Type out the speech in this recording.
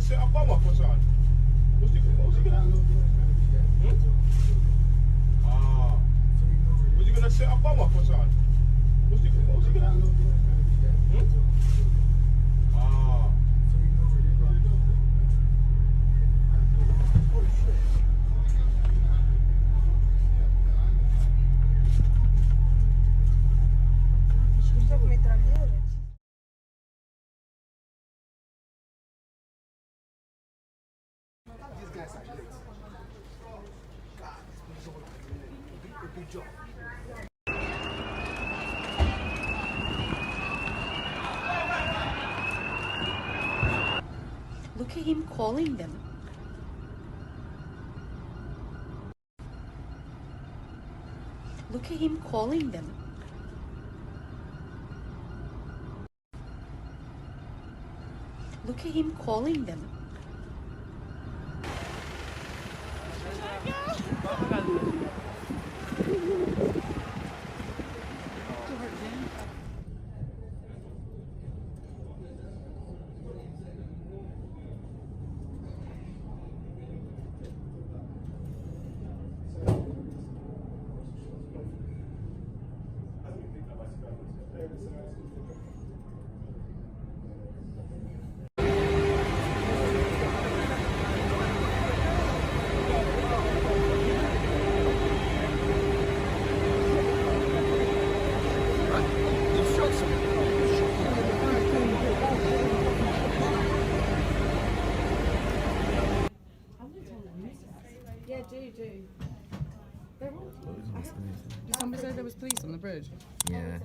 set a bomb up or something? What's he gonna? Hmm? Ah. Was he gonna set a bomb up or something? What's he gonna? Hmm? Ah. Holy shit. These guys are lit. God, it's been a good job. Look at him calling them. Look at him calling them. Look at him calling them. Yeah, do. They're all. Did somebody say there was police on the bridge? Yeah.